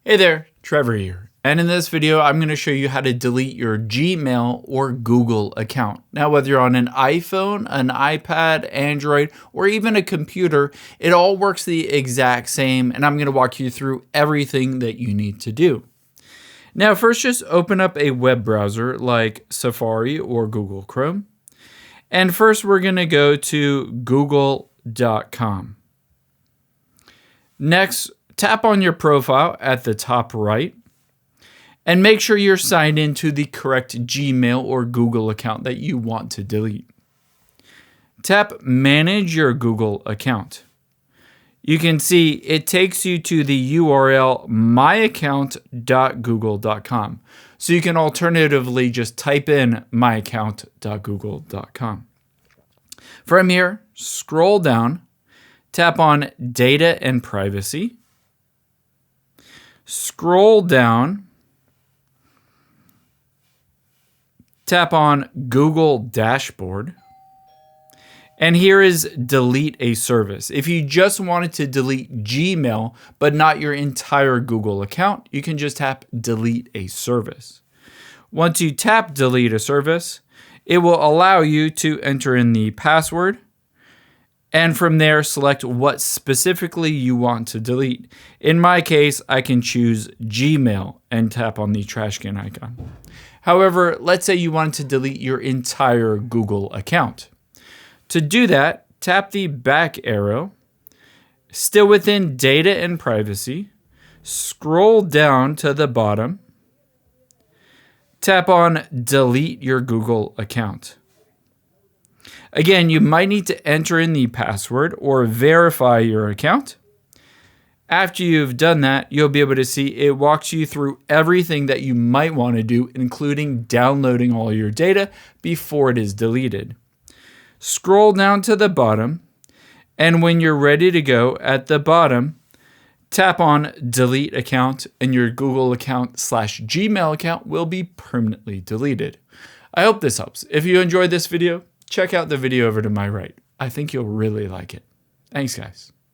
Hey there, Trevor here. And in this video, I'm going to show you how to delete your Gmail or Google account. Now, whether you're on an iPhone, an iPad, Android, or even a computer, it all works the exact same. And I'm going to walk you through everything that you need to do. Now, first, just open up a web browser like Safari or Google Chrome. And first, we're going to go to google.com. Next, tap on your profile at the top right and make sure you're signed into the correct Gmail or Google account that you want to delete. Tap Manage your Google account. You can see it takes you to the URL myaccount.google.com. So you can alternatively just type in myaccount.google.com. From here, scroll down, tap on Data and Privacy. Scroll down, tap on Google Dashboard, and here is Delete a Service. If you just wanted to delete Gmail, but not your entire Google account, you can just tap Delete a Service. Once you tap Delete a Service, it will allow you to enter in the password, and from there, select what specifically you want to delete. In my case, I can choose Gmail and tap on the trash can icon. However, let's say you want to delete your entire Google account. To do that, tap the back arrow, still within Data and Privacy, scroll down to the bottom, tap on Delete your Google account. Again, you might need to enter in the password or verify your account. After you've done that, you'll be able to see it walks you through everything that you might want to do, including downloading all your data before it is deleted. Scroll down to the bottom, and when you're ready to go at the bottom, tap on Delete Account, and your Google account/Gmail account will be permanently deleted. I hope this helps. If you enjoyed this video, check out the video over to my right. I think you'll really like it. Thanks, guys.